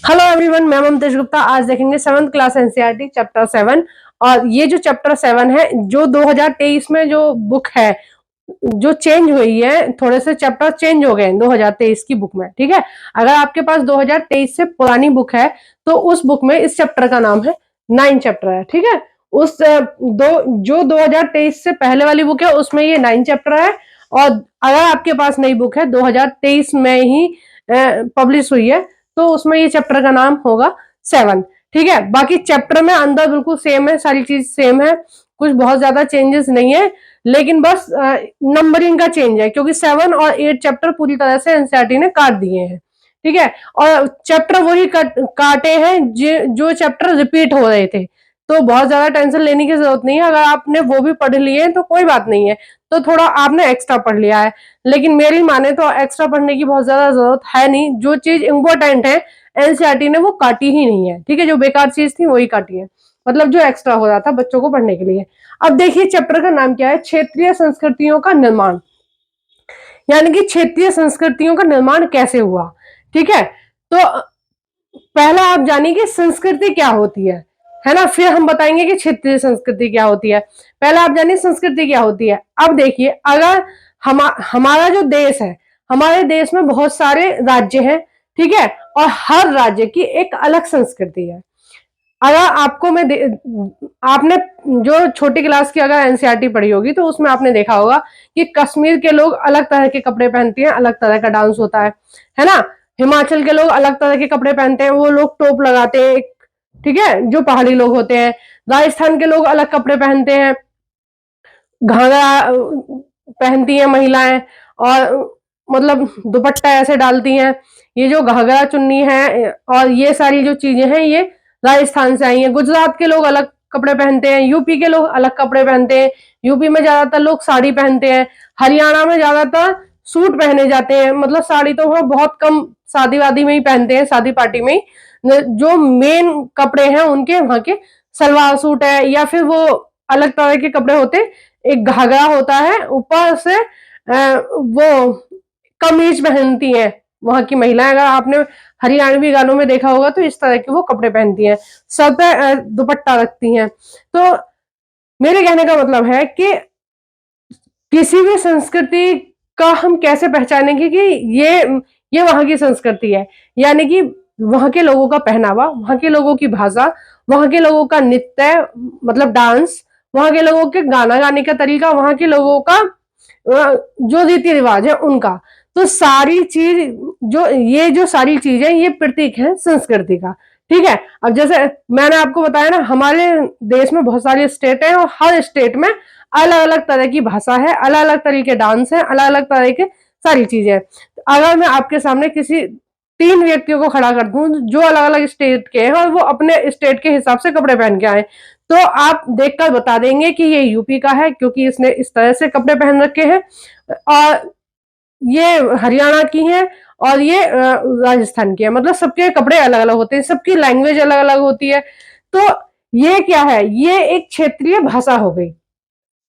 Hello everyone, मैं ममतेश गुप्ता। आज देखेंगे 7th क्लास एनसीईआरटी चैप्टर 7। और ये जो चैप्टर 7 है, जो 2023 में जो बुक है, जो चेंज हुई है, थोड़े से चैप्टर चेंज हो गए हैं 2023 की बुक में। ठीक है, अगर आपके पास 2023 से पुरानी बुक है तो उस बुक में इस चैप्टर का नाम है 9 चैप्टर है। ठीक है, उस जो 2023 से पहले वाली बुक है उसमें ये 9 चैप्टर है। और अगर आपके पास नई बुक है 2023 में ही पब्लिश हुई है तो उसमें ये चैप्टर का नाम होगा 7। ठीक है, बाकी चैप्टर में अंदर बिल्कुल सेम है, सारी चीज सेम है, कुछ बहुत ज्यादा चेंजेस नहीं है, लेकिन बस नंबरिंग का चेंज है, क्योंकि 7 और 8 चैप्टर पूरी तरह से एनसीईआरटी ने काट दिए हैं। ठीक है, और चैप्टर वही काटे हैं जो चैप्टर रिपीट हो रहे थे, तो बहुत ज्यादा टेंशन लेने की जरूरत नहीं है। अगर आपने वो भी पढ़ लिए तो कोई बात नहीं है, तो थोड़ा आपने एक्स्ट्रा पढ़ लिया है, लेकिन मेरी माने तो एक्स्ट्रा पढ़ने की बहुत ज्यादा जरूरत है नहीं। जो चीज इंपॉर्टेंट है एनसीईआरटी ने वो काटी ही नहीं है। ठीक है, जो बेकार चीज थी वही काटी है, मतलब जो एक्स्ट्रा हो रहा था बच्चों को पढ़ने के लिए। अब देखिए चैप्टर का नाम क्या है, क्षेत्रीय संस्कृतियों का निर्माण, यानी कि क्षेत्रीय संस्कृतियों का निर्माण कैसे हुआ। ठीक है, तो पहला आप जानिए कि संस्कृति क्या होती है ना, फिर हम बताएंगे कि क्षेत्रीय संस्कृति क्या होती है। पहला आप जानिए संस्कृति क्या होती है। अब देखिए, अगर हमारा जो देश है, हमारे देश में बहुत सारे राज्य हैं। ठीक है, और हर राज्य की एक अलग संस्कृति है। अगर आपको आपने जो छोटी क्लास की अगर एनसीईआरटी पढ़ी होगी तो उसमें आपने देखा होगा कि कश्मीर के लोग अलग तरह के कपड़े पहनते हैं, अलग तरह का डांस होता है ना। हिमाचल के लोग अलग तरह के कपड़े पहनते हैं, वो लोग टोप लगाते हैं। ठीक है, जो पहाड़ी लोग होते हैं। राजस्थान के लोग अलग कपड़े पहनते हैं, घाघरा पहनती हैं महिलाएं, और मतलब दुपट्टा ऐसे डालती हैं। ये जो घाघरा चुन्नी है और ये सारी जो चीजें हैं ये राजस्थान से आई हैं। गुजरात के लोग अलग कपड़े पहनते हैं, यूपी के लोग अलग कपड़े पहनते हैं। यूपी में ज्यादातर लोग साड़ी पहनते हैं, हरियाणा में ज्यादातर सूट पहने जाते हैं। मतलब साड़ी तो वहां बहुत कम शादी वादी में ही पहनते हैं, शादी पार्टी में ही। जो मेन कपड़े हैं उनके वहां के सलवार सूट है, या फिर वो अलग तरह के कपड़े होते हैं। एक घाघरा होता है, ऊपर से वो कमीज पहनती है वहां की महिलाएं। अगर आपने हरियाणवी गानों में देखा होगा तो इस तरह के वो कपड़े पहनती हैं, सर पे दुपट्टा रखती हैं। तो मेरे कहने का मतलब है कि किसी भी संस्कृति का हम कैसे पहचानेंगे कि ये वहां की संस्कृति है, यानी कि वहां के लोगों का पहनावा, वहां के लोगों की भाषा, वहां के लोगों का नृत्य मतलब डांस, वहां के लोगों के गाना गाने का तरीका, वहां के लोगों का जो रीति रिवाज है उनका। तो सारी चीज जो सारी चीजें ये प्रतीक है संस्कृति का। ठीक है, अब जैसे मैंने आपको बताया ना, हमारे देश में बहुत सारे स्टेट हैं और हर स्टेट में अलग अलग तरह की भाषा है, अलग अलग तरह के डांस है, अलग अलग तरह के सारी चीजें। अगर मैं आपके सामने किसी 3 व्यक्तियों को खड़ा कर दूं जो अलग अलग स्टेट के हैं और वो अपने स्टेट के हिसाब से कपड़े पहन के आए, तो आप देखकर बता देंगे कि ये यूपी का है क्योंकि इसने इस तरह से कपड़े पहन रखे हैं, और ये हरियाणा की है, और ये राजस्थान की है। मतलब सबके कपड़े अलग अलग होते हैं, सबकी लैंग्वेज अलग अलग होती है। तो ये क्या है, ये एक क्षेत्रीय भाषा हो गई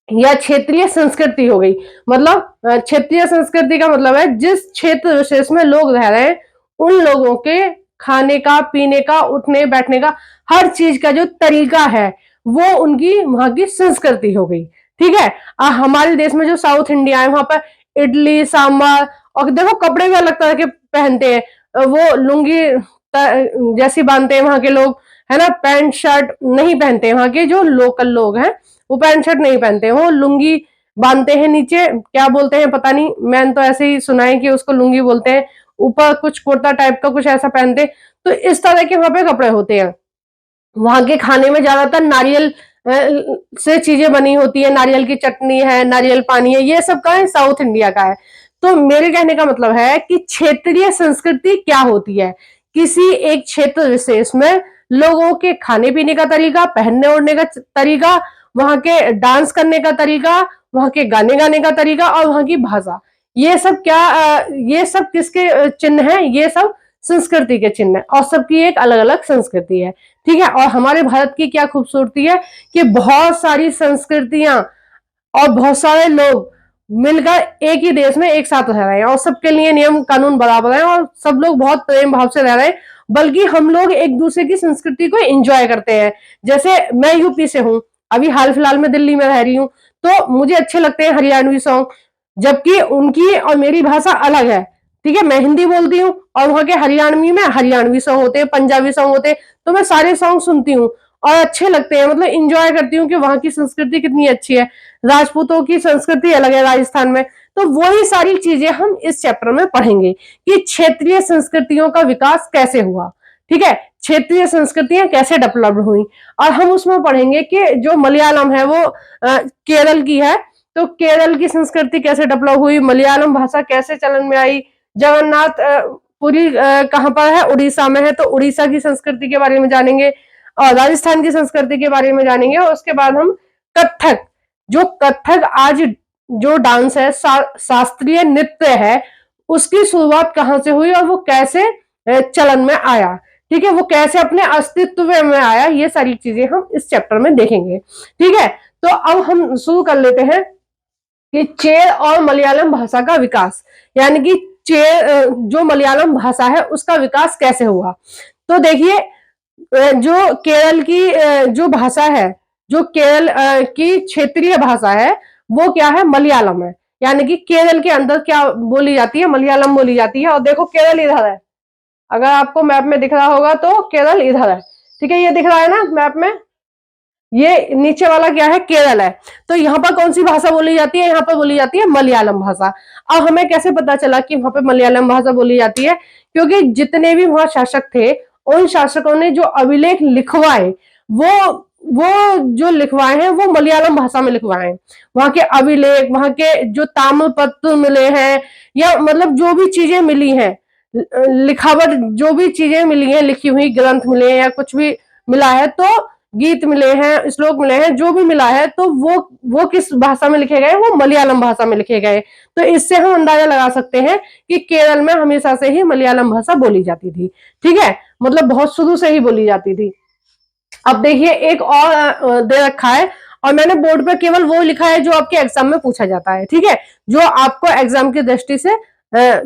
या क्षेत्रीय संस्कृति हो गई। मतलब क्षेत्रीय संस्कृति का मतलब है जिस क्षेत्र विशेष में लोग रह रहे हैं उन लोगों के खाने का, पीने का, उठने बैठने का, हर चीज का जो तरीका है वो उनकी वहां की संस्कृति हो गई। ठीक है, हमारे देश में जो साउथ इंडिया है वहां पर इडली सांभर, और देखो कपड़े भी अलग तरह के पहनते हैं। वो लुंगी जैसी बांधते हैं वहां के लोग, है ना। पैंट शर्ट नहीं पहनते हैं, वहां के जो लोकल लोग हैं वो पैंट शर्ट नहीं पहनते हैं, वो लुंगी बांधते हैं। नीचे क्या बोलते हैं पता नहीं, मैंने तो ऐसे ही सुना है कि उसको लुंगी बोलते हैं। ऊपर कुछ कुर्ता टाइप का कुछ ऐसा पहनते हैं। तो इस तरह के वहां पे कपड़े होते हैं। वहां के खाने में ज्यादातर नारियल से चीजें बनी होती है, नारियल की चटनी है, नारियल पानी है, ये सब का है, साउथ इंडिया का है। तो मेरे कहने का मतलब है कि क्षेत्रीय संस्कृति क्या होती है, किसी एक क्षेत्र विशेष में लोगों के खाने पीने का तरीका, पहनने ओढ़ने का तरीका, वहां के डांस करने का तरीका, वहां के गाने गाने का तरीका और वहां की भाषा, ये सब ये सब किसके चिन्ह है, ये सब संस्कृति के चिन्ह है, और सबकी एक अलग अलग संस्कृति है। ठीक है, और हमारे भारत की क्या खूबसूरती है कि बहुत सारी संस्कृतियां और बहुत सारे लोग मिलकर एक ही देश में एक साथ रह रहे हैं और सबके लिए नियम कानून बराबर है और सब लोग बहुत प्रेम भाव से रह रहे हैं, बल्कि हम लोग एक दूसरे की संस्कृति को एंजॉय करते हैं। जैसे मैं यूपी से हूँ, अभी हाल फिलहाल में दिल्ली में रह रही हूँ, तो मुझे अच्छे लगते हैं हरियाणवी सॉन्ग, जबकि उनकी और मेरी भाषा अलग है। ठीक है, मैं हिंदी बोलती हूँ और वहां के हरियाणवी में हरियाणवी सॉन्ग होते हैं, पंजाबी सॉन्ग होते हैं, तो मैं सारे सॉन्ग सुनती हूँ और अच्छे लगते हैं, मतलब इंजॉय करती हूँ कि वहां की संस्कृति कितनी अच्छी है। राजपूतों की संस्कृति अलग है राजस्थान में, तो वही सारी चीजें हम इस चैप्टर में पढ़ेंगे कि क्षेत्रीय संस्कृतियों का विकास कैसे हुआ। ठीक है, क्षेत्रीय संस्कृतियां कैसे डेवलप हुई, और हम उसमें पढ़ेंगे कि जो मलयालम है वो केरल की है, तो केरल की संस्कृति कैसे डेवलप हुई, मलयालम भाषा कैसे चलन में आई, जगन्नाथ पुरी कहाँ पर है, उड़ीसा में है, तो उड़ीसा की संस्कृति के बारे में जानेंगे और राजस्थान की संस्कृति के बारे में जानेंगे। और उसके बाद हम कथक, जो कथक आज जो डांस है, शास्त्रीय नृत्य है, उसकी शुरुआत कहां से हुई और वो कैसे चलन में आया। ठीक है, वो कैसे अपने अस्तित्व में आया, ये सारी चीजें हम इस चैप्टर में देखेंगे। ठीक है, तो अब हम शुरू कर लेते हैं कि चेर और मलयालम भाषा का विकास, यानी कि चेर जो मलयालम भाषा है उसका विकास कैसे हुआ। तो देखिए, जो केरल की जो भाषा है, जो केरल की क्षेत्रीय भाषा है, वो क्या है, मलयालम है। यानी कि केरल के अंदर क्या बोली जाती है, मलयालम बोली जाती है। और देखो केरल इधर है, अगर आपको मैप में दिख रहा होगा तो केरल इधर है। ठीक है, ये दिख रहा है ना मैप में, ये नीचे वाला क्या है, केरल है। तो यहाँ पर कौन सी भाषा बोली जाती है, यहाँ पर बोली जाती है मलयालम भाषा। अब हमें कैसे पता चला कि वहां पे मलयालम भाषा बोली जाती है, क्योंकि जितने भी वहां शासक थे, उन शासकों ने जो अभिलेख लिखवाए, वो जो लिखवाए हैं वो मलयालम भाषा में लिखवाए हैं। वहां के अभिलेख, वहां के जो ताम्र पत्र मिले हैं, या मतलब जो भी चीजें मिली हैं, लिखावट जो भी चीजें मिली हैं, लिखी हुई ग्रंथ मिले हैं या कुछ भी मिला है, तो गीत मिले हैं, श्लोक मिले हैं, जो भी मिला है, तो वो किस भाषा में लिखे गए, वो मलयालम भाषा में लिखे गए। तो इससे हम अंदाजा लगा सकते हैं कि केरल में हमेशा से ही मलयालम भाषा बोली जाती थी। ठीक है, मतलब बहुत शुरू से ही बोली जाती थी। अब देखिए, एक और दे रखा है, और मैंने बोर्ड पर केवल वो लिखा है जो आपके एग्जाम में पूछा जाता है। ठीक है, जो आपको एग्जाम की दृष्टि से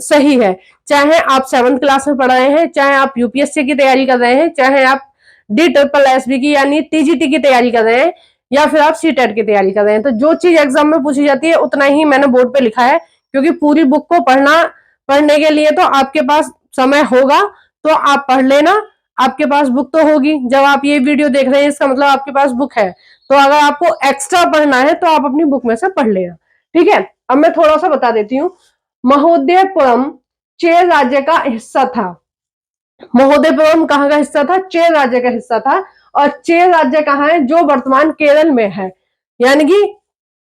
सही है, चाहे आप 7th क्लास में पढ़ रहे हैं, चाहे आप यूपीएससी की तैयारी कर रहे हैं, चाहे आप DSSB की यानी टीजीटी की तैयारी कर रहे हैं, या फिर आप सीटेट की तैयारी कर रहे हैं। तो जो चीज एग्जाम में पूछी जाती है उतना ही मैंने बोर्ड पे लिखा है, क्योंकि पूरी बुक को पढ़ने के लिए तो आपके पास समय होगा, तो आप पढ़ लेना। आपके पास बुक तो होगी, जब आप ये वीडियो देख रहे हैं इसका मतलब आपके पास बुक है। तो अगर आपको एक्स्ट्रा पढ़ना है तो आप अपनी बुक में से पढ़ लेना। ठीक है, अब मैं थोड़ा सा बता देती हूँ। महोदयपुरम चेर राज्य का हिस्सा था। महोदयपुरम कहाँ का हिस्सा था, चेर राज्य का हिस्सा था। और चेर राज्य कहाँ है, जो वर्तमान केरल में है। यानी कि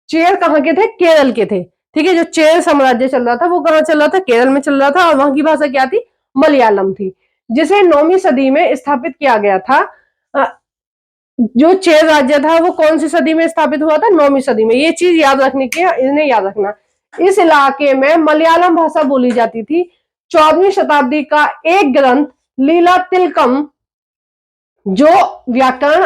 चेर कहाँ के थे, केरल के थे। ठीक है, जो चेर साम्राज्य चल रहा था वो कहाँ चल रहा था, केरल में चल रहा था, और वहां की भाषा क्या थी, मलयालम थी, जिसे 9वीं सदी में स्थापित किया गया था। जो चेर राज्य था वो कौन सी सदी में स्थापित हुआ था, 9वीं सदी में। ये चीज याद रखने की, इन्हें याद रखना। इस इलाके में मलयालम भाषा बोली जाती थी। 14वीं शताब्दी का एक ग्रंथ लीला तिलकम, जो व्याकरण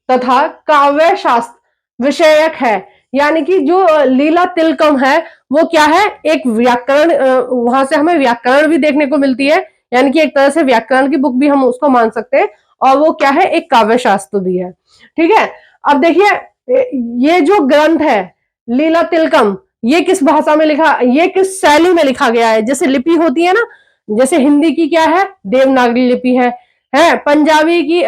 तथा काव्य शास्त्र विषयक है, यानी कि जो लीला तिलकम है वो क्या है, एक व्याकरण, वहां से हमें व्याकरण भी देखने को मिलती है, यानी कि एक तरह से व्याकरण की बुक भी हम उसको मान सकते हैं, और वो क्या है, एक काव्य शास्त्र भी है। ठीक है, अब देखिए, ये जो ग्रंथ है लीला तिलकम, ये किस भाषा में लिखा, ये किस शैली में लिखा गया है। जैसे लिपि होती है ना, जैसे हिंदी की क्या है, देवनागरी लिपि है पंजाबी की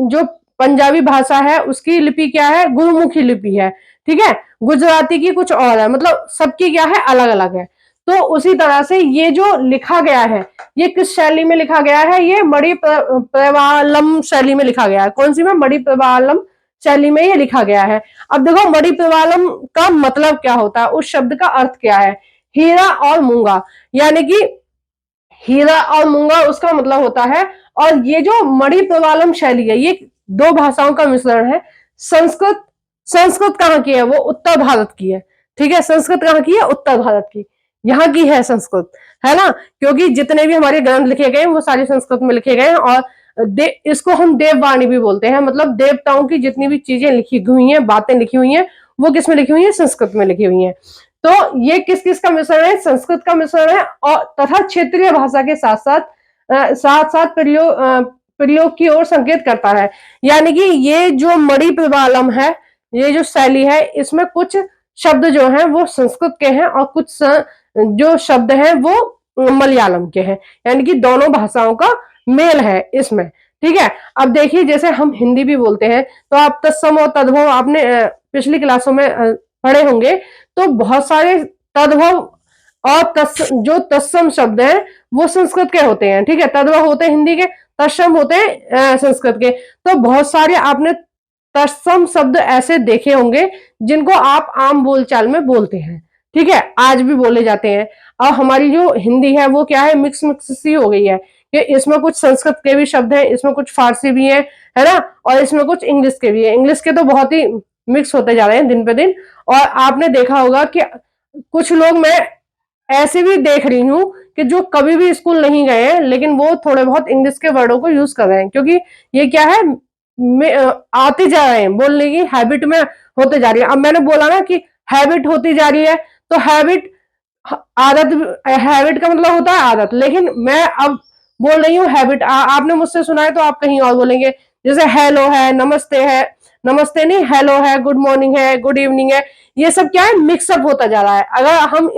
जो पंजाबी भाषा है उसकी लिपि क्या है, गुरुमुखी लिपि है। ठीक है, गुजराती की कुछ और है, मतलब सबकी क्या है, अलग अलग है। तो उसी तरह से ये जो लिखा गया है, ये किस शैली में लिखा गया है, ये मणि प्रवालम शैली में लिखा गया है। कौन सी में, मणि प्रवालम शैली में ये लिखा गया है। अब देखो, मणि प्रवालम का मतलब क्या होता है, उस शब्द का अर्थ क्या है, हीरा और मूंगा, यानी कि हीरा और मूंगा उसका मतलब होता है। और ये जो मणि प्रवालम शैली है, ये दो भाषाओं का मिश्रण है। संस्कृत संस्कृत कहाँ की है, वो उत्तर भारत की है। ठीक है, संस्कृत कहाँ की है, उत्तर भारत की, यहाँ की है संस्कृत, है ना, क्योंकि जितने भी हमारे ग्रंथ लिखे गए हैं वो सारे संस्कृत में लिखे गए हैं। और इसको हम देववाणी भी बोलते हैं, मतलब देवताओं की जितनी भी चीजें लिखी हुई हैं, बातें लिखी हुई हैं, वो किस में लिखी हुई है, संस्कृत में लिखी हुई है। तो ये किस किस का मिश्रण है? संस्कृत का मिश्रण है और तथा क्षेत्रीय भाषा के साथ साथ प्रयोग की ओर संकेत करता है। यानी कि ये जो मणि प्रवालम है, ये जो शैली है, इसमें कुछ शब्द जो हैं वो संस्कृत के हैं और कुछ जो शब्द हैं वो मलयालम के हैं, यानी कि दोनों भाषाओं का मेल है इसमें। ठीक है, अब देखिए जैसे हम हिंदी भी बोलते हैं तो आप तत्सम और तद्भव आपने पिछली क्लासों में पढ़े होंगे, तो बहुत सारे तद्भव और जो तत्सम शब्द हैं वो संस्कृत के होते हैं। ठीक है, तद्भव होते हैं हिंदी के, तत्सम होते हैं संस्कृत के। तो बहुत सारे आपने तत्सम शब्द ऐसे देखे होंगे जिनको आप आम बोलचाल में बोलते हैं। ठीक है, आज भी बोले जाते हैं। और हमारी जो हिंदी है वो क्या है, मिक्स मिक्स सी हो गई है कि इसमें कुछ संस्कृत के भी शब्द हैं, इसमें कुछ फारसी भी है ना, और इसमें कुछ इंग्लिश के भी है। इंग्लिश के तो बहुत ही मिक्स होते जा रहे हैं दिन पे दिन। और आपने देखा होगा कि कुछ लोग, मैं ऐसे भी देख रही हूँ कि जो कभी भी स्कूल नहीं गए हैं लेकिन वो थोड़े बहुत इंग्लिश के वर्डों को यूज कर रहे हैं, क्योंकि ये क्या है, आते जा रहे हैं, बोलने की हैबिट में होते जा रही है। अब मैंने बोला ना कि हैबिट होती जा रही है, तो हैबिट, आदत, हैबिट का मतलब होता है आदत, लेकिन मैं अब बोल रही हूँ हैबिट। आपने मुझसे सुना है तो आप कहीं और बोलेंगे। जैसे हेलो है, नमस्ते है, नमस्ते नहीं, हेलो है, गुड मॉर्निंग है, गुड इवनिंग है, ये सब क्या है, मिक्सअप होता जा रहा है। अगर हम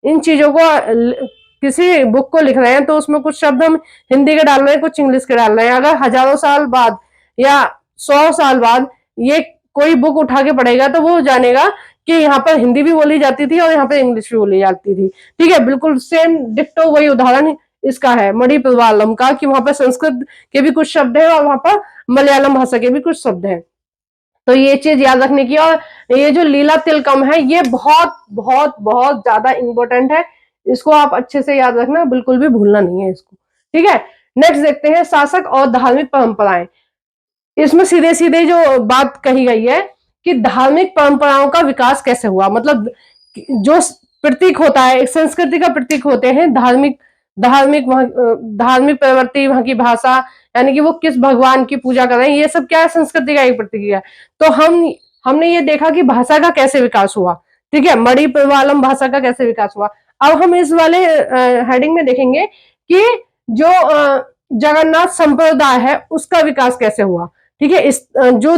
इन चीजों को किसी बुक को लिख रहे हैं तो उसमें कुछ शब्द हम हिंदी के डाल रहे हैं, कुछ इंग्लिश के डाल रहे हैं। अगर हजारों साल बाद या 100 साल बाद ये कोई बुक उठा के पढ़ेगा तो वो जानेगा कि यहाँ पर हिंदी भी बोली जाती थी और यहाँ पर इंग्लिश भी बोली जाती थी। ठीक है, बिल्कुल सेम डिट्टो वही उदाहरण इसका है मणि प्रवालम का, कि वहां पर संस्कृत के भी कुछ शब्द हैं और वहां पर मलयालम भाषा के भी कुछ शब्द हैं। तो ये चीज याद रखने की। और ये जो लीला तिलकम है ये बहुत बहुत बहुत ज्यादा इंपॉर्टेंट है, इसको आप अच्छे से याद रखना, बिल्कुल भी भूलना नहीं है इसको। ठीक है, नेक्स्ट देखते हैं शासक और धार्मिक परंपराएं। इसमें सीधे सीधे जो बात कही गई है कि धार्मिक परंपराओं का विकास कैसे हुआ, मतलब जो प्रतीक होता है, एक संस्कृति का प्रतीक होते हैं धार्मिक धार्मिक धार्मिक प्रवृत्ति, वहां की भाषा, यानी कि वो किस भगवान की पूजा कर रहे हैं, ये सब क्या है, संस्कृति का एक प्रतीक है। तो हमने ये देखा कि भाषा का कैसे विकास हुआ। ठीक है, मणि प्रवालम भाषा का कैसे विकास हुआ। अब हम इस वाले हेडिंग में देखेंगे कि जो जगन्नाथ संप्रदाय है उसका विकास कैसे हुआ। ठीक है, इस जो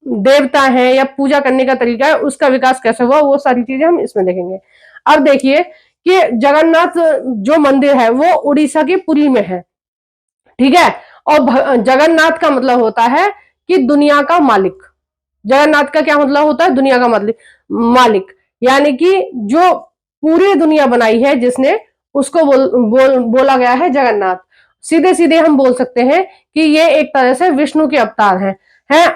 देवता है या पूजा करने का तरीका है उसका विकास कैसे हुआ, वो सारी चीजें हम इसमें देखेंगे। अब देखिए कि जगन्नाथ जो मंदिर है वो उड़ीसा के पुरी में है। ठीक है, और जगन्नाथ का मतलब होता है कि दुनिया का मालिक। जगन्नाथ का क्या मतलब होता है, दुनिया का मालिक, यानी कि जो पूरी दुनिया बनाई है जिसने, उसको बोला गया है जगन्नाथ। सीधे सीधे हम बोल सकते हैं कि ये एक तरह से विष्णु के अवतार हैं।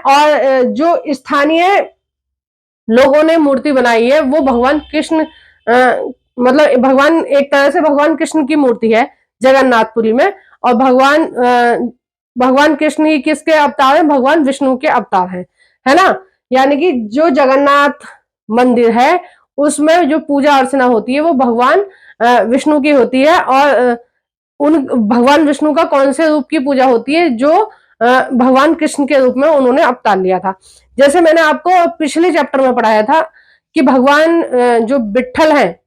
और जो स्थानीय लोगों ने मूर्ति बनाई है वो भगवान कृष्ण, मतलब भगवान, एक तरह से भगवान कृष्ण की मूर्ति है जगन्नाथपुरी में। और भगवान कृष्ण ही किसके अवतार है, भगवान विष्णु के अवतार है ना। यानी कि जो जगन्नाथ मंदिर है उसमें जो पूजा अर्चना होती है वो भगवान विष्णु की होती है। और उन भगवान विष्णु का कौन से रूप की पूजा होती है, जो भगवान कृष्ण के रूप में उन्होंने अवतार लिया था। जैसे मैंने आपको पिछले चैप्टर में पढ़ाया था कि भगवान जो विट्ठल है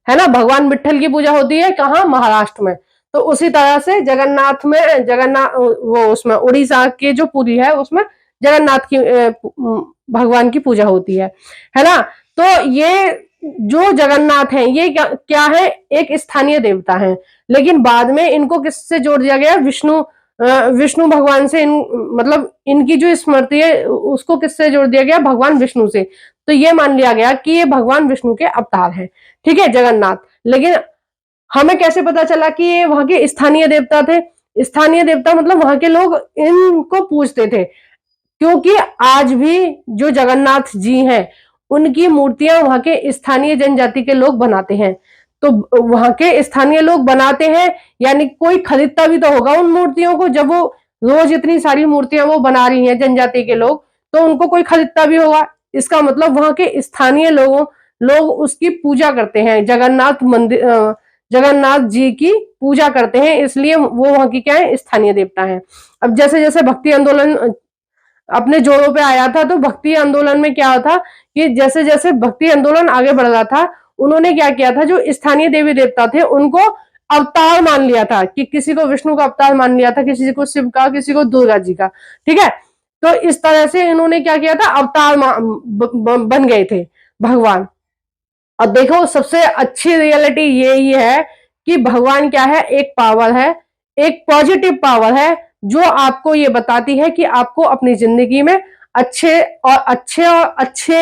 ना, भगवान विट्ठल की पूजा होती है कहाँ, महाराष्ट्र में। तो उसी तरह से जगन्नाथ वो उसमें उड़ीसा के जो पुरी है उसमें जगन्नाथ की भगवान की पूजा होती है ना। तो ये जो जगन्नाथ हैं ये क्या है, एक स्थानीय देवता है, लेकिन बाद में इनको किससे जोड़ दिया गया, विष्णु भगवान से। मतलब इनकी जो स्मृति है उसको किससे जोड़ दिया गया, भगवान विष्णु से। तो ये मान लिया गया कि ये भगवान विष्णु के अवतार हैं। ठीक है, जगन्नाथ। लेकिन हमें कैसे पता चला कि ये वहां के स्थानीय देवता थे। स्थानीय देवता मतलब वहां के लोग इनको पूजते थे, क्योंकि आज भी जो जगन्नाथ जी हैं उनकी मूर्तियां वहां के स्थानीय जनजाति के लोग बनाते हैं। तो वहां के स्थानीय लोग बनाते हैं, यानी कोई खरीदता भी तो होगा उन मूर्तियों को। जब वो रोज इतनी सारी मूर्तियां वो बना रही हैं जनजाति के लोग, तो उनको कोई खरीदता भी होगा। इसका मतलब वहां के स्थानीय लोग उसकी पूजा करते हैं, जगन्नाथ मंदिर, जगन्नाथ जी की पूजा करते हैं, इसलिए वो वहां की क्या है, स्थानीय देवता है। अब जैसे जैसे भक्ति आंदोलन अपने जोरों पे आया था। तो भक्ति आंदोलन में क्या था कि जैसे जैसे भक्ति आंदोलन आगे बढ़ रहा था, उन्होंने क्या किया था, जो स्थानीय देवी देवता थे उनको अवतार मान लिया था, कि किसी को विष्णु का अवतार मान लिया था, किसी को शिव का, किसी को दुर्गा जी का। ठीक है, तो इस तरह से इन्होंने क्या किया था, अवतार बन गए थे भगवान। और देखो सबसे अच्छी रियलिटी यही है कि भगवान क्या है, एक पावर है, एक पॉजिटिव पावर है, जो आपको ये बताती है कि आपको अपनी जिंदगी में अच्छे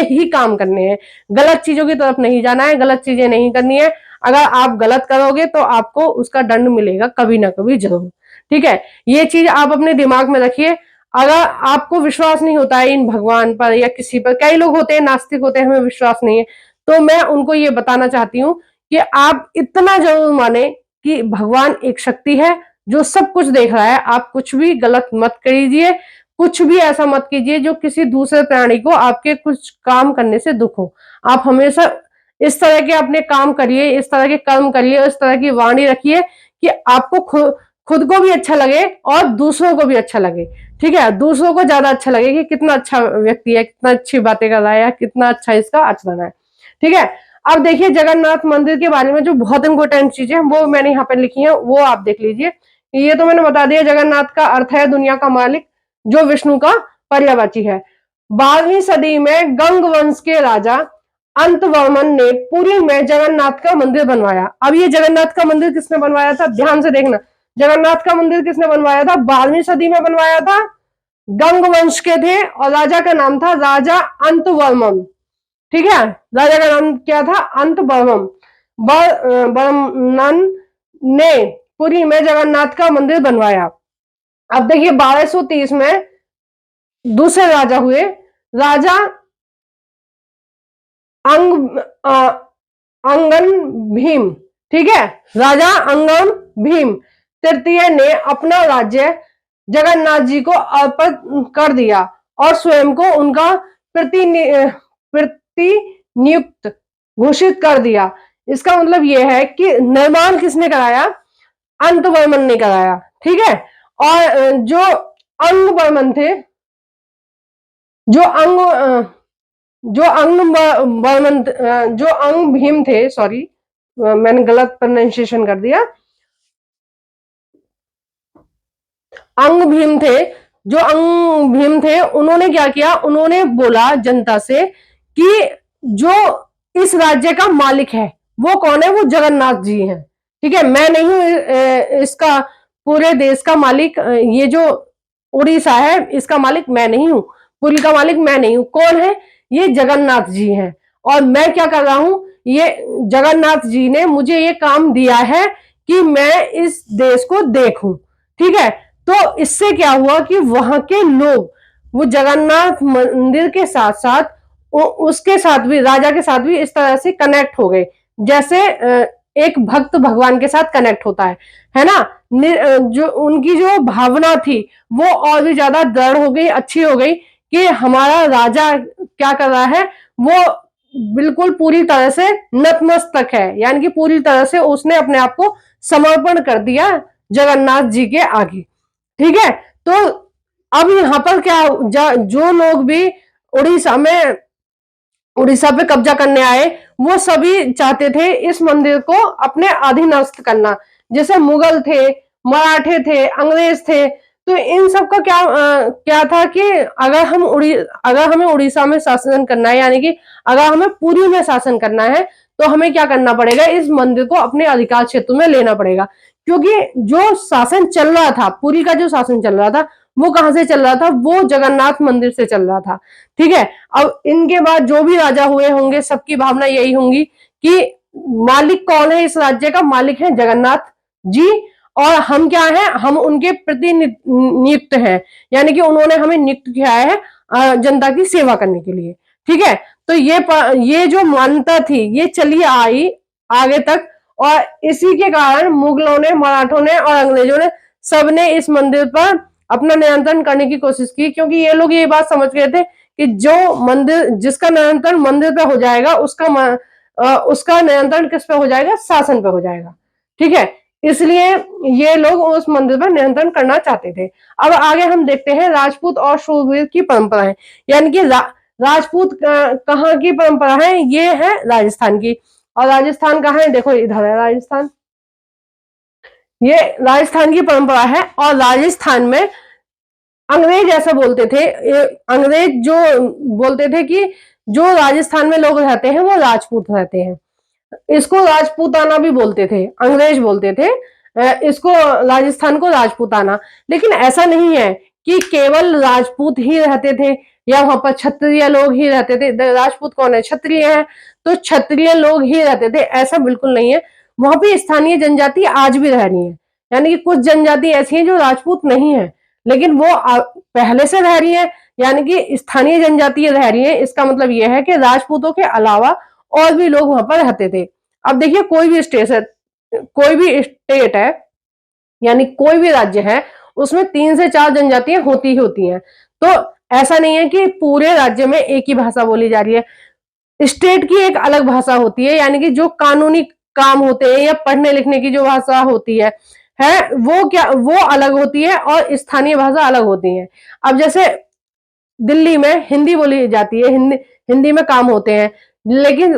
ही काम करने हैं, गलत चीजों की तरफ नहीं जाना है, गलत चीजें नहीं करनी है। अगर आप गलत करोगे तो आपको उसका दंड मिलेगा कभी ना कभी जरूर। ठीक है, ये चीज आप अपने दिमाग में रखिए। अगर आपको विश्वास नहीं होता है इन भगवान पर या किसी पर, कई लोग होते हैं नास्तिक होते हैं, हमें विश्वास नहीं है, तो मैं उनको ये बताना चाहती हूँ कि आप इतना जरूर माने कि भगवान एक शक्ति है जो सब कुछ देख रहा है। आप कुछ भी गलत मत कीजिए, कुछ भी ऐसा मत कीजिए जो किसी दूसरे प्राणी को आपके कुछ काम करने से दुख हो। आप हमेशा इस तरह के अपने काम करिए, इस तरह के कर्म करिए, इस तरह की वाणी रखिए कि आपको खुद को भी अच्छा लगे और दूसरों को भी अच्छा लगे। ठीक है, दूसरों को ज्यादा अच्छा लगे कि कितना अच्छा व्यक्ति है, कितना अच्छी बातें कर रहा है, कितना अच्छा इसका आचरण है। ठीक है, अब देखिए जगन्नाथ मंदिर के बारे में जो बहुत इंपॉर्टेंट चीजें हैं वो मैंने यहाँ पे लिखी है, वो आप देख लीजिए। ये तो मैंने बता दिया, जगन्नाथ का अर्थ है दुनिया का मालिक, जो विष्णु का पर्यायवाची है। 12वीं सदी में गंग वंश के राजा अंतवर्मन ने पुरी में जगन्नाथ का मंदिर बनवाया। अब ये जगन्नाथ का मंदिर किसने बनवाया था, ध्यान से देखना, जगन्नाथ का मंदिर किसने बनवाया था, 12वीं सदी में बनवाया था, गंग वंश के थे, और राजा का नाम था राजा अंतवर्मन। ठीक है, राजा का नाम क्या था, अंतवर्मन। वर्मन ने पुरी में जगन्नाथ का मंदिर बनवाया। अब देखिए 1230 में दूसरे राजा हुए, राजा अंगन भीम। ठीक है, राजा अंगन भीम तृतीय ने अपना राज्य जगन्नाथ जी को अर्पित कर दिया और स्वयं को उनका प्रतिनियुक्त घोषित कर दिया। इसका मतलब यह है कि निर्माण किसने कराया, अंतवर्मन ने कराया। ठीक है, और जो अंगवर्मन थे, जो अंग जो अंग वर्मन जो अंग भीम थे, सॉरी मैंने गलत प्रोनाउंसिएशन कर दिया, अंग भीम थे, जो अंग भीम थे उन्होंने क्या किया, उन्होंने बोला जनता से कि जो इस राज्य का मालिक है वो कौन है, वो जगन्नाथ जी हैं। ठीक है, मैं नहीं हूं इसका पूरे देश का मालिक, ये जो उड़ीसा है इसका मालिक मैं नहीं हूं, पुरी का मालिक मैं नहीं हूं, कौन है, ये जगन्नाथ जी हैं। और मैं क्या कर रहा हूं, ये जगन्नाथ जी ने मुझे ये काम दिया है कि मैं इस देश को देखूं। ठीक है, तो इससे क्या हुआ कि वहां के लोग वो जगन्नाथ मंदिर के साथ साथ उसके साथ भी, राजा के साथ भी इस तरह से कनेक्ट हो गए, जैसे एक भक्त भगवान के साथ कनेक्ट होता है ना। जो उनकी जो भावना थी वो और भी ज्यादा दृढ़ हो गई, अच्छी हो गई कि हमारा राजा क्या कर रहा है, वो बिल्कुल पूरी तरह से नतमस्तक है, यानी कि पूरी तरह से उसने अपने आप को समर्पण कर दिया जगन्नाथ जी के आगे। ठीक है, तो अब यहाँ पर क्या, जो लोग भी उड़ीसा में उड़ीसा पे कब्जा करने आए वो सभी चाहते थे इस मंदिर को अपने अधीनस्थ करना। जैसे मुगल थे, मराठे थे, अंग्रेज थे, तो इन सब का क्या था कि अगर हमें उड़ीसा में शासन करना है, यानी कि अगर हमें पुरी में शासन करना है, तो हमें क्या करना पड़ेगा, इस मंदिर को अपने अधिकार क्षेत्र में लेना पड़ेगा। क्योंकि जो शासन चल रहा था, पुरी का जो शासन चल रहा था वो कहां से चल रहा था, वो जगन्नाथ मंदिर से चल रहा था। ठीक है, अब इनके बाद जो भी राजा हुए होंगे सबकी भावना यही होंगी कि मालिक कौन है, इस राज्य का मालिक है जगन्नाथ जी, और हम क्या है, हम उनके प्रति नियुक्त हैं, यानी कि उन्होंने हमें नियुक्त किया है जनता की सेवा करने के लिए। ठीक है, तो ये जो मान्यता थी ये चली आई आगे तक, और इसी के कारण मुगलों ने, मराठों ने और अंग्रेजों ने सबने इस मंदिर पर अपना नियंत्रण करने की कोशिश की, क्योंकि ये लोग ये बात समझ गए थे कि जो मंदिर, जिसका नियंत्रण मंदिर पे हो जाएगा उसका नियंत्रण किस पे हो जाएगा, शासन पे हो जाएगा। ठीक है, इसलिए ये लोग उस मंदिर पर नियंत्रण करना चाहते थे। अब आगे हम देखते हैं राजपूत और शूरवीर की परंपराएं, यानी कि राजपूत कहाँ की परंपरा है, ये है राजस्थान की। और राजस्थान कहाँ है, देखो इधर है राजस्थान, ये राजस्थान की परंपरा है। और राजस्थान में अंग्रेज ऐसा बोलते थे, अंग्रेज जो बोलते थे कि जो राजस्थान में लोग रहते हैं वो राजपूत रहते हैं, इसको राजपूताना भी बोलते थे, अंग्रेज बोलते थे इसको, राजस्थान को राजपूताना। लेकिन ऐसा नहीं है कि केवल राजपूत ही रहते थे या वहां पर क्षत्रिय लोग ही रहते थे। राजपूत कौन है, क्षत्रिय है, तो क्षत्रिय लोग ही रहते थे, ऐसा बिल्कुल नहीं है। वहां पे स्थानीय जनजाति आज भी रह रही है, यानी कि कुछ जनजाति ऐसी हैं जो राजपूत नहीं है, लेकिन वो पहले से रह रही है, यानी कि स्थानीय जनजाति रह रही है। इसका मतलब यह है कि राजपूतों के अलावा और भी लोग वहां पर रहते थे। अब देखिए कोई भी स्टेट है, कोई भी स्टेट है, यानी कोई भी राज्य है, उसमें 3 से 4 जनजातियां होती ही होती हैं। तो ऐसा नहीं है कि पूरे राज्य में एक ही भाषा बोली जा रही है। स्टेट की एक अलग भाषा होती है, यानी कि जो कानूनी काम होते हैं या पढ़ने लिखने की जो भाषा होती है वो क्या, वो अलग होती है और स्थानीय भाषा अलग होती है। अब जैसे दिल्ली में हिंदी बोली जाती है, हिंदी में काम होते हैं, लेकिन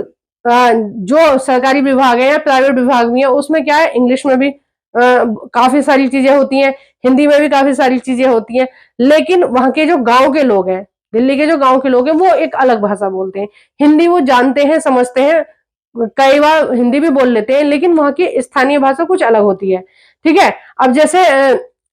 जो सरकारी विभाग है या प्राइवेट विभाग भी है उसमें क्या है, इंग्लिश में भी काफी सारी चीजें होती हैं, हिंदी में भी काफी सारी चीजें होती हैं। लेकिन वहां के जो गांव के लोग हैं, दिल्ली के जो गांव के लोग हैं, वो एक अलग भाषा बोलते हैं। हिंदी वो जानते हैं, समझते हैं, कई बार हिंदी भी बोल लेते हैं, लेकिन वहां की स्थानीय भाषा कुछ अलग होती है। ठीक है, अब जैसे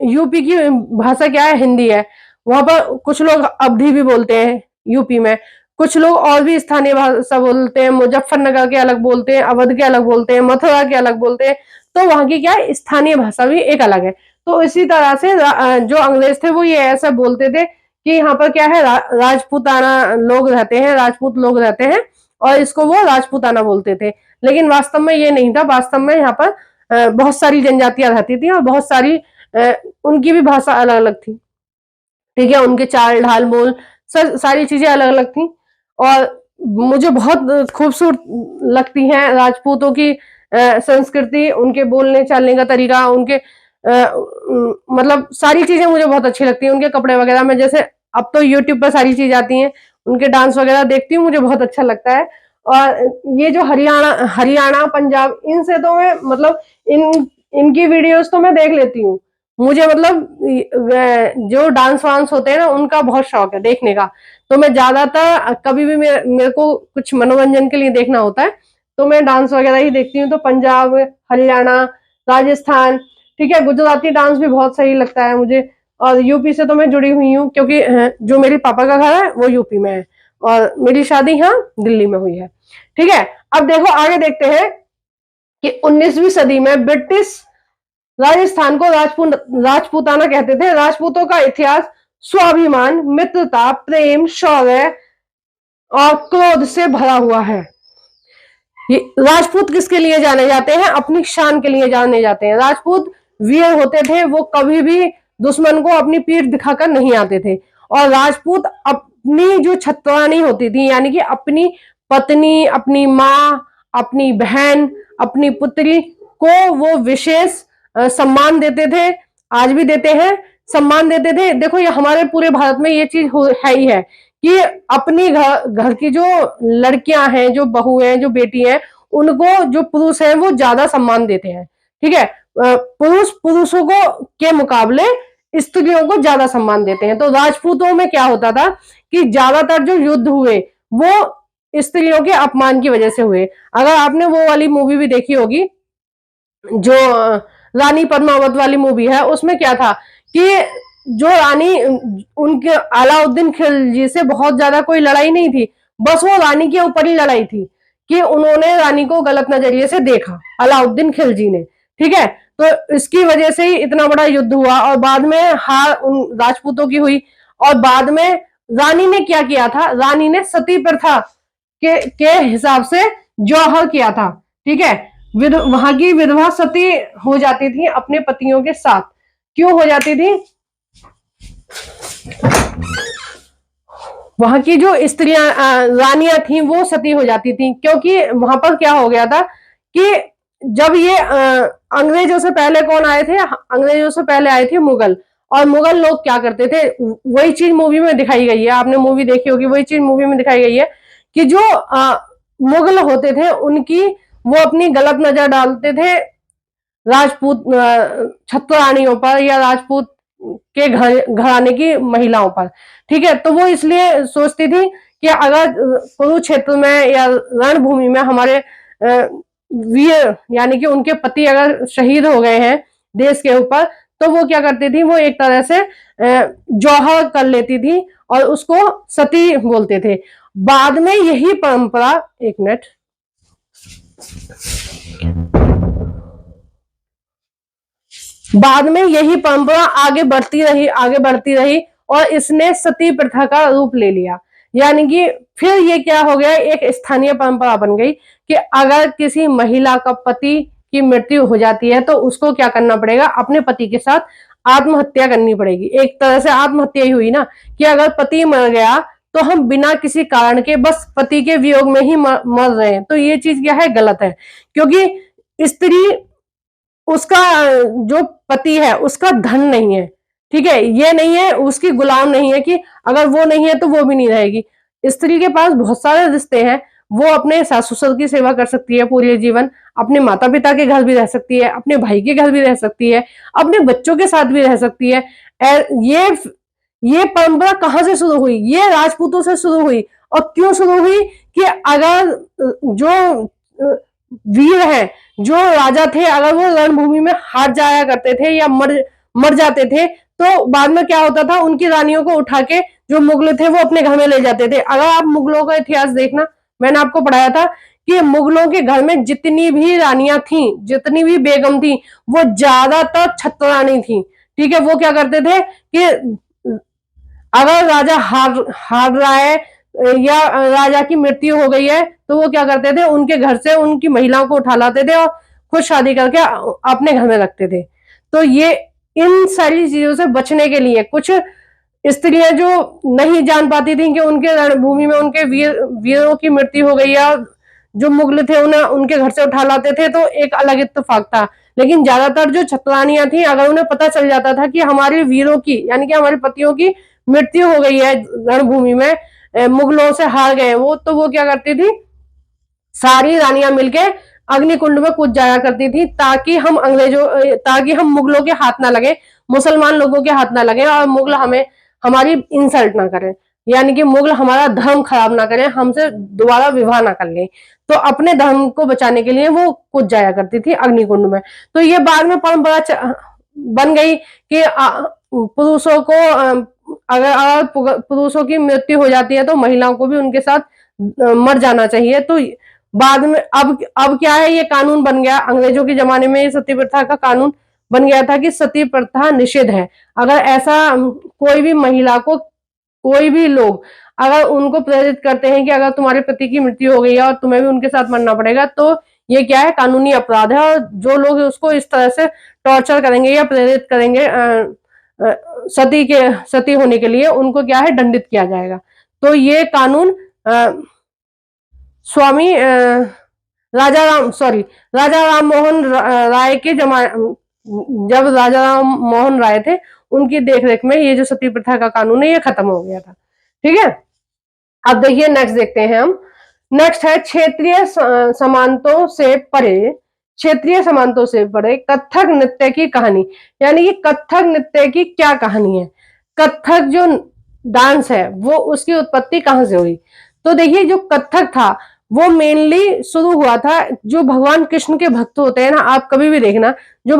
यूपी की भाषा क्या है, हिंदी है, वहां पर कुछ लोग अवधी भी बोलते हैं यूपी में, कुछ लोग और भी स्थानीय भाषा बोलते हैं, मुजफ्फरनगर के अलग बोलते हैं, अवध के अलग बोलते हैं, मथुरा के अलग बोलते हैं। तो वहां की क्या है, स्थानीय भाषा भी एक अलग है। तो इसी तरह से जो अंग्रेज थे वो ये ऐसा बोलते थे कि यहाँ पर क्या है, राजपूताना लोग रहते हैं, राजपूत लोग रहते हैं, और इसको वो राजपूताना बोलते थे। लेकिन वास्तव में ये नहीं था, वास्तव में यहाँ पर बहुत सारी जनजातियां रहती थी और बहुत सारी उनकी भी भाषा अलग अलग थी। ठीक है, उनके चाल ढाल बोल सारी चीजें अलग अलग थी। और मुझे बहुत खूबसूरत लगती हैं राजपूतों की संस्कृति, उनके बोलने चालने का तरीका, उनके मतलब सारी चीजें मुझे बहुत अच्छी लगती हैं, उनके कपड़े वगैरह में। जैसे अब तो यूट्यूब पर सारी चीज आती हैं, उनके डांस वगैरह देखती हूँ, मुझे बहुत अच्छा लगता है। और ये जो हरियाणा पंजाब, इनसे तो मैं मतलब इनकी वीडियोस तो मैं देख लेती हूँ। मुझे मतलब जो डांस वांस होते हैं ना, उनका बहुत शौक है देखने का। तो मैं ज्यादातर कभी भी मेरे को कुछ मनोरंजन के लिए देखना होता है तो मैं डांस वगैरह ही देखती हूँ। तो पंजाब, हरियाणा, राजस्थान, ठीक है, गुजराती डांस भी बहुत सही लगता है मुझे। और यूपी से तो मैं जुड़ी हुई हूँ, क्योंकि जो मेरे पापा का घर है वो यूपी में है और मेरी शादी यहाँ दिल्ली में हुई है। ठीक है, अब देखो आगे देखते हैं कि 19वीं सदी में ब्रिटिश राजस्थान को राजपूताना कहते थे। राजपूतों का इतिहास स्वाभिमान, मित्रता, प्रेम, शौर्य और क्रोध से भरा हुआ है। राजपूत किसके लिए जाने जाते हैं, अपनी शान के लिए जाने जाते हैं। राजपूत वीर होते थे, वो कभी भी दुश्मन को अपनी पीठ दिखाकर नहीं आते थे। और राजपूत अपनी जो छत्ररानी होती थी, यानी कि अपनी पत्नी, अपनी माँ, अपनी बहन, अपनी पुत्री को वो विशेष सम्मान देते थे, आज भी देते हैं, सम्मान देते थे। देखो ये हमारे पूरे भारत में ये चीज है ही है कि अपनी घर की जो लड़कियां हैं, जो बहू हैं, जो बेटी हैं, उनको जो पुरुष हैं वो ज्यादा सम्मान देते हैं। ठीक है, पुरुषों को के मुकाबले स्त्रियों को ज्यादा सम्मान देते हैं। तो राजपूतों में क्या होता था कि ज्यादातर जो युद्ध हुए वो स्त्रियों के अपमान की वजह से हुए। अगर आपने वो वाली मूवी भी देखी होगी जो रानी पद्मावत वाली मूवी है, उसमें क्या था कि जो रानी, उनके अलाउद्दीन खिलजी से बहुत ज्यादा कोई लड़ाई नहीं थी, बस वो रानी के ऊपर ही लड़ाई थी कि उन्होंने रानी को गलत नजरिए से देखा, अलाउद्दीन खिलजी ने। ठीक है, तो इसकी वजह से ही इतना बड़ा युद्ध हुआ और बाद में हार उन राजपूतों की हुई। और बाद में रानी ने क्या किया था, रानी ने सती प्रथा के हिसाब से जौहर किया था। ठीक है, वहां की विधवा सती हो जाती थी अपने पतियों के साथ। क्यों हो जाती थी, वहां की जो स्त्रियां रानियां थी वो सती हो जाती थी, क्योंकि वहां पर क्या हो गया था कि जब ये अंग्रेजों से पहले कौन आए थे? अंग्रेजों से पहले आए थे मुगल। और मुगल लोग क्या करते थे, वही चीज मूवी में दिखाई गई है, आपने मूवी देखी होगी, वही चीज मूवी में दिखाई गई है कि जो मुगल होते थे उनकी, वो अपनी गलत नजर डालते थे राजपूत छत्ररानियों पर या राजपूत के घराने की महिलाओं पर। ठीक है, तो वो इसलिए सोचती थी कि अगर कुरुक्षेत्र में या रणभूमि में हमारे वीर यानी कि उनके पति अगर शहीद हो गए हैं देश के ऊपर, तो वो क्या करती थी, वो एक तरह से जौहर कर लेती थी और उसको सती बोलते थे। बाद में यही परंपरा, एक मिनट, बाद में यही परंपरा आगे बढ़ती रही और इसने सती प्रथा का रूप ले लिया। यानी कि फिर ये क्या हो गया, एक स्थानीय परंपरा बन गई कि अगर किसी महिला का पति की मृत्यु हो जाती है तो उसको क्या करना पड़ेगा, अपने पति के साथ आत्महत्या करनी पड़ेगी। एक तरह से आत्महत्या ही हुई ना, कि अगर पति मर गया तो हम बिना किसी कारण के बस पति के वियोग में ही मर रहे हैं, तो ये चीज क्या है, गलत है। क्योंकि स्त्री उसका जो पति है उसका धन नहीं है। ठीक है, ये नहीं है उसकी गुलाम नहीं है कि अगर वो नहीं है तो वो भी नहीं रहेगी। स्त्री के पास बहुत सारे रिश्ते हैं, वो अपने सास ससुर की सेवा कर सकती है पूरे जीवन, अपने माता पिता के घर भी रह सकती है, अपने भाई के घर भी रह सकती है, अपने बच्चों के साथ भी रह सकती है। ये ये परंपरा कहां से शुरू हुई, ये राजपूतों से शुरू हुई। और क्यों शुरू हुई कि अगर जो वीर हैं, जो राजा थे, अगर वो रणभूमि में हार जाया करते थे या मर जाते थे, तो बाद में क्या होता था, उनकी रानियों को उठा के जो मुगल थे वो अपने घर में ले जाते थे। अगर आप मुगलों का इतिहास देखना, मैंने आपको पढ़ाया था कि मुगलों के घर में जितनी भी रानियां थी, जितनी भी बेगम थी, वो ज्यादातर छत्ररानी थी। ठीक है, वो क्या करते थे कि अगर राजा हार रहा है या राजा की मृत्यु हो गई है, तो वो क्या करते थे, उनके घर से उनकी महिलाओं को उठा लाते थे और खुद शादी करके अपने घर में रखते थे। तो ये इन सारी चीजों से बचने के लिए कुछ स्त्रियां जो नहीं जान पाती थी कि उनके रणभूमि में उनके वीरों की मृत्यु हो गई है, जो मुगल थे उन्हें उनके घर से उठा लाते थे, तो एक अलग इत्तेफाक था। लेकिन ज्यादातर जो छत्ररानियां थी, अगर उन्हें पता चल जाता था कि हमारे वीरों की यानी कि हमारे पतियों की मृत्यु हो गई है रणभूमि में, मुगलों से हार गए वो, तो वो क्या करती थी, सारी रानियां मिलके अग्निकुंड में कूद जाया करती थी, ताकि हम मुगलों के हाथ ना लगे, मुसलमान लोगों के हाथ ना लगे और मुगल हमें हमारी इंसल्ट ना करें, यानी कि मुगल हमारा धर्म खराब ना करें, हमसे दोबारा विवाह ना कर ले। तो अपने धर्म को बचाने के लिए वो कूद जाया करती थी अग्निकुंड में। तो ये बाद में परंपरा बन गई कि पुरुषों को अगर पुरुषों की मृत्यु हो जाती है तो महिलाओं को भी उनके साथ मर जाना चाहिए। तो बाद में अब क्या है, ये कानून बन गया अंग्रेजों के जमाने में, ये सती प्रथा का कानून बन गया था कि सती प्रथा निषिद्ध है। अगर ऐसा कोई भी महिला को, कोई भी लोग अगर उनको प्रेरित करते हैं कि अगर तुम्हारे पति की मृत्यु हो गई है और तुम्हें भी उनके साथ मरना पड़ेगा, तो ये क्या है, कानूनी अपराध है। और जो लोग उसको इस तरह से टॉर्चर करेंगे या प्रेरित करेंगे सती होने के लिए, उनको क्या है, दंडित किया जाएगा। तो ये कानून स्वामी राजा राम मोहन राय के जब राजा राम मोहन राय थे, उनकी देखरेख में ये जो सती प्रथा का कानून है ये खत्म हो गया था। ठीक है, अब देखिए नेक्स्ट देखते हैं हम। नेक्स्ट है क्षेत्रीय समानताओं से परे, क्षेत्रीय समानताओं से परे कथक नृत्य की कहानी। यानी कि कथक नृत्य की क्या कहानी है, कथक जो डांस है वो उसकी उत्पत्ति कहां से हुई। तो देखिए, जो कथक था वो मेनली शुरू हुआ था, जो भगवान कृष्ण के भक्त होते हैं ना, आप कभी भी देखना, जो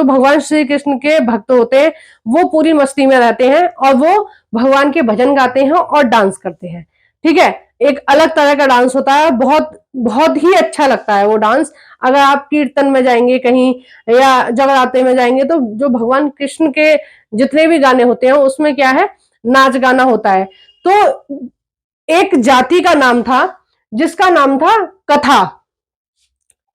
भगवान श्री कृष्ण के भक्त होते हैं वो पूरी मस्ती में रहते हैं और वो भगवान के भजन गाते हैं और डांस करते हैं। ठीक है, एक अलग तरह का डांस होता है, बहुत बहुत ही अच्छा लगता है वो डांस। अगर आप कीर्तन में जाएंगे कहीं या जगराते में जाएंगे, तो जो भगवान कृष्ण के जितने भी गाने होते हैं उसमें क्या है, नाच गाना होता है। तो एक जाति का नाम था जिसका नाम था कथा।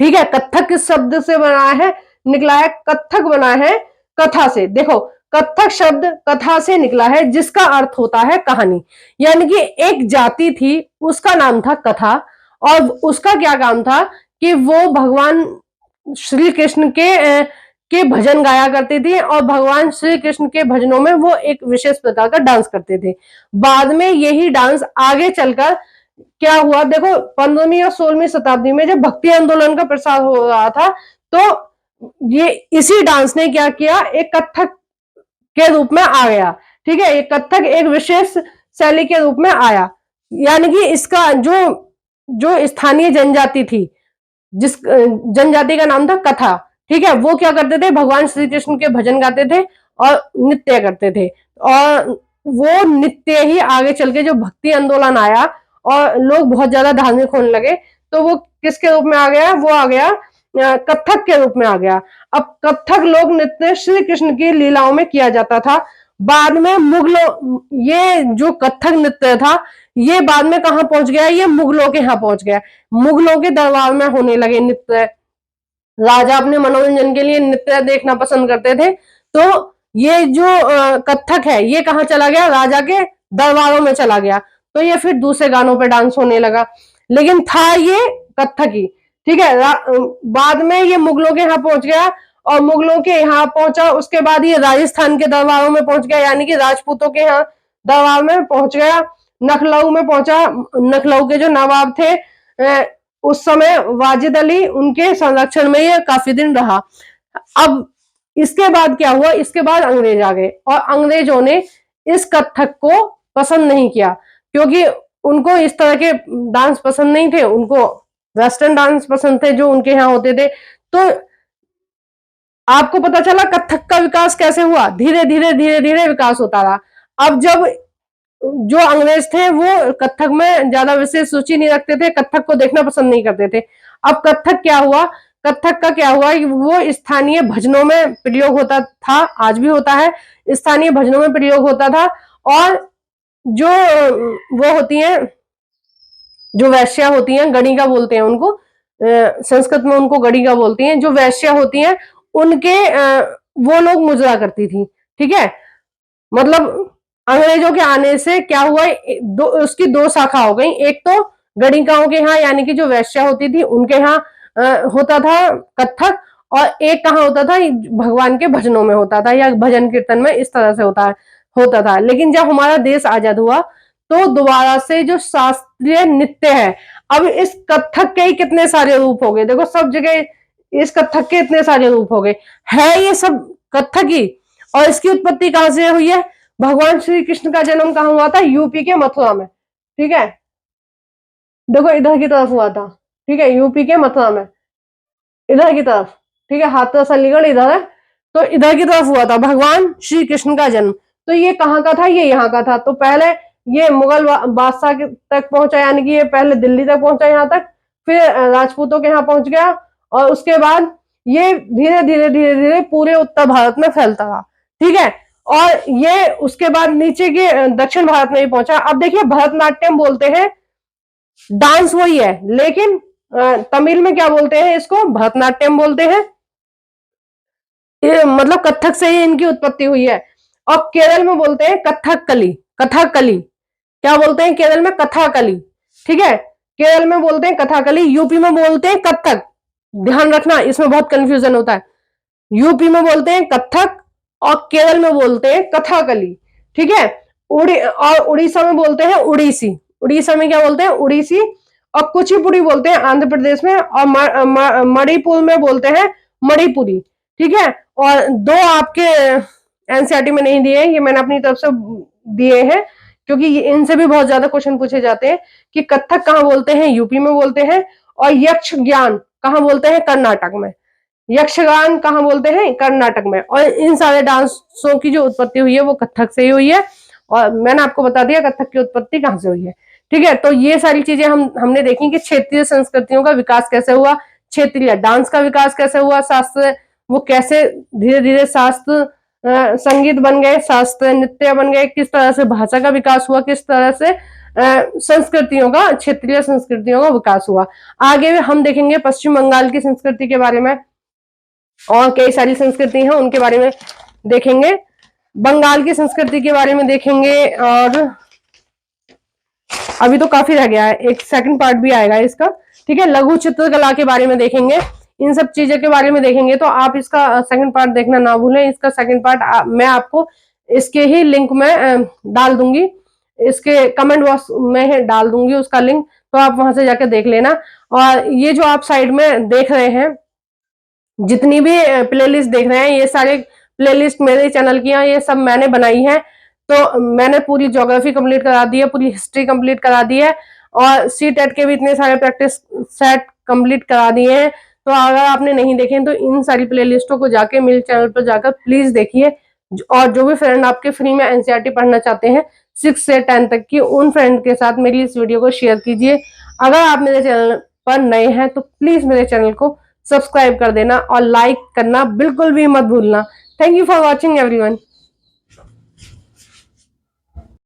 ठीक है, कथक किस शब्द से बना है, निकला है, कथक बना है कथा से। देखो, कथक शब्द कथा से निकला है जिसका अर्थ होता है कहानी। यानी कि एक जाति थी, उसका नाम था कथा, और उसका क्या काम था कि वो भगवान श्री कृष्ण के भजन गाया करती थी और भगवान श्री कृष्ण के भजनों में वो एक विशेष प्रकार का डांस करते थे। बाद में यही डांस आगे चलकर क्या हुआ, देखो 15वीं और 16वीं शताब्दी में जब भक्ति आंदोलन का प्रसार हो रहा था, तो ये इसी डांस ने क्या किया, एक कथक के रूप में आ गया। ठीक है, ये कथक एक विशेष शैली के रूप में आया, यानी कि इसका जो जो स्थानीय जनजाति थी, जिस जनजाति का नाम था कथा, ठीक है, वो क्या करते थे, भगवान श्री कृष्ण के भजन गाते थे और नृत्य करते थे। और वो नृत्य ही आगे चल के जो भक्ति आंदोलन आया और लोग बहुत ज्यादा धार्मिक होने लगे, तो वो किसके रूप में आ गया, वो आ गया कथक के रूप में आ गया। अब कथक लोक नृत्य श्री कृष्ण की लीलाओं में किया जाता था। बाद में मुगलों, ये जो कथक नृत्य था ये बाद में कहां पहुंच गया, ये मुगलों के यहाँ पहुंच गया। मुगलों के दरबार में होने लगे नृत्य, राजा अपने मनोरंजन के लिए नृत्य देखना पसंद करते थे, तो ये जो कथक है ये कहाँ चला गया, राजा के दरबारों में चला गया। तो ये फिर दूसरे गानों पे डांस होने लगा, लेकिन था ये कथक ही। ठीक है, बाद में ये मुगलों के यहाँ पहुंच गया और मुगलों के यहाँ पहुंचा, उसके बाद ये राजस्थान के दरबारों में पहुंच गया, यानी कि राजपूतों के यहाँ दरबार में पहुंच गया। लखनऊ में पहुंचा, लखनऊ के जो नवाब थे उस समय वाजिद अली, उनके संरक्षण में ये काफी दिन रहा। अब इसके बाद क्या हुआ, इसके बाद अंग्रेज आ गए और अंग्रेजों ने इस कथक को पसंद नहीं किया, क्योंकि उनको इस तरह के डांस पसंद नहीं थे, उनको वेस्टर्न डांस पसंद थे जो उनके यहाँ होते थे। तो आपको पता चला कथक का विकास कैसे हुआ, धीरे धीरे धीरे धीरे विकास होता रहा। अब जब जो अंग्रेज थे वो कथक में ज्यादा विशेष रुचि नहीं रखते थे, कथक को देखना पसंद नहीं करते थे। अब कथक क्या हुआ, कथक का क्या हुआ, वो स्थानीय भजनों में प्रयोग होता था, आज भी होता है, स्थानीय भजनों में प्रयोग होता था। और जो वो होती हैं, जो वैश्या होती हैं, गणिका बोलते हैं उनको, संस्कृत में उनको गणिका बोलती हैं, जो वैश्या होती हैं उनके वो लोग मुजरा करती थी। ठीक है, मतलब अंग्रेजों के आने से क्या हुआ, उसकी दो शाखा हो गई। एक तो गणिकाओं के यहाँ, यानी कि जो वैश्या होती थी उनके यहाँ होता था कथक, और एक कहाँ होता था, भगवान के भजनों में होता था या भजन कीर्तन में, इस तरह से होता था। लेकिन जब हमारा देश आजाद हुआ तो दोबारा से जो शास्त्रीय नृत्य है, अब इस कथक के ही कितने सारे रूप हो गए, देखो सब जगह इस कथक के इतने सारे रूप हो गए, है ये सब कथक ही। और इसकी उत्पत्ति कहां से हुई है, भगवान श्री कृष्ण का जन्म कहां हुआ था, यूपी के मथुरा में। ठीक है, देखो इधर की तरफ हुआ था। ठीक है, यूपी के मथुरा में, इधर की तरफ। ठीक है, हाथरस अलीगढ़ इधर है, तो इधर की तरफ हुआ था भगवान श्री कृष्ण का जन्म। तो ये कहाँ का था, ये यहाँ का था। तो पहले ये मुगल बादशाह तक पहुंचा, यानी कि ये पहले दिल्ली तक पहुंचा यहाँ तक, फिर राजपूतों के यहाँ पहुंच गया, और उसके बाद ये धीरे धीरे धीरे धीरे पूरे उत्तर भारत में फैलता रहा। ठीक है, और ये उसके बाद नीचे के दक्षिण भारत में भी पहुंचा। अब देखिए भरतनाट्यम बोलते हैं, डांस वही है, लेकिन तमिल में क्या बोलते हैं, इसको भरतनाट्यम बोलते हैं। ये मतलब कथक से ही इनकी उत्पत्ति हुई है। और केरल में बोलते हैं कथकली, कथकली क्या बोलते हैं केरल में, कथकली। ठीक है, केरल में बोलते हैं कथकली, यूपी में बोलते हैं कथक। ध्यान रखना, इसमें बहुत कंफ्यूजन होता है। यूपी में बोलते हैं कथक और केरल में बोलते हैं कथकली। ठीक है, और उड़ीसा में बोलते हैं उड़ीसी। उड़ीसा में क्या बोलते हैं, उड़ीसी। और कुचिपुड़ी बोलते हैं आंध्र प्रदेश में, और मणिपुर में बोलते हैं मणिपुरी। ठीक है, और दो आपके एनसीईआरटी में नहीं दिए हैं, ये मैंने अपनी तरफ से दिए हैं, क्योंकि इनसे भी बहुत ज्यादा क्वेश्चन पूछे जाते हैं कि कथक कहाँ बोलते हैं, यूपी में बोलते हैं, और यक्ष ज्ञान कहाँ बोलते हैं, कर्नाटक में। यक्षगान कहाँ बोलते हैं, कर्नाटक में। और इन सारे डांसों की जो उत्पत्ति हुई है वो कथक से ही हुई है, और मैंने आपको बता दिया कथक की उत्पत्ति कहाँ से हुई है। ठीक है, तो ये सारी चीजें हमने देखी कि क्षेत्रीय संस्कृतियों का विकास कैसे हुआ, क्षेत्रीय डांस का विकास कैसे हुआ, शास्त्र वो कैसे धीरे धीरे शास्त्र संगीत बन गए, शास्त्र नृत्य बन गए, किस तरह से भाषा का विकास हुआ, किस तरह से संस्कृतियों का, क्षेत्रीय संस्कृतियों का विकास हुआ। आगे हम देखेंगे पश्चिम बंगाल की संस्कृति के बारे में, और कई सारी संस्कृति हैं उनके बारे में देखेंगे, बंगाल की संस्कृति के बारे में देखेंगे। और अभी तो काफी रह गया है, एक सेकंड पार्ट भी आएगा इसका। ठीक है, लघु चित्रकला के बारे में देखेंगे, इन सब चीजों के बारे में देखेंगे। तो आप इसका सेकंड पार्ट देखना ना भूलें। इसका सेकंड पार्ट मैं आपको इसके ही लिंक में डाल दूंगी, इसके कमेंट बॉक्स में डाल दूंगी उसका लिंक, तो आप वहां से जाकर देख लेना। और ये जो आप साइड में देख रहे हैं, जितनी भी प्लेलिस्ट देख रहे हैं, ये सारे प्लेलिस्ट मेरे चैनल की हैं, ये सब मैंने बनाई है। तो मैंने पूरी ज्योग्राफी कंप्लीट करा दी है, पूरी हिस्ट्री कंप्लीट करा दी है, और सी टेट के भी इतने सारे प्रैक्टिस सेट कंप्लीट करा दिए हैं। तो अगर आपने नहीं देखे तो इन सारी प्लेलिस्टों को जाके मेरे चैनल पर जाकर प्लीज देखिए। और जो भी फ्रेंड आपके फ्री में एनसीईआरटी पढ़ना चाहते हैं 6 से 10 तक की, उन फ्रेंड के साथ मेरी इस वीडियो को शेयर कीजिए। अगर आप मेरे चैनल पर नए हैं तो प्लीज मेरे चैनल को सब्सक्राइब कर देना और लाइक करना बिल्कुल भी मत भूलना। Thank you for watching everyone.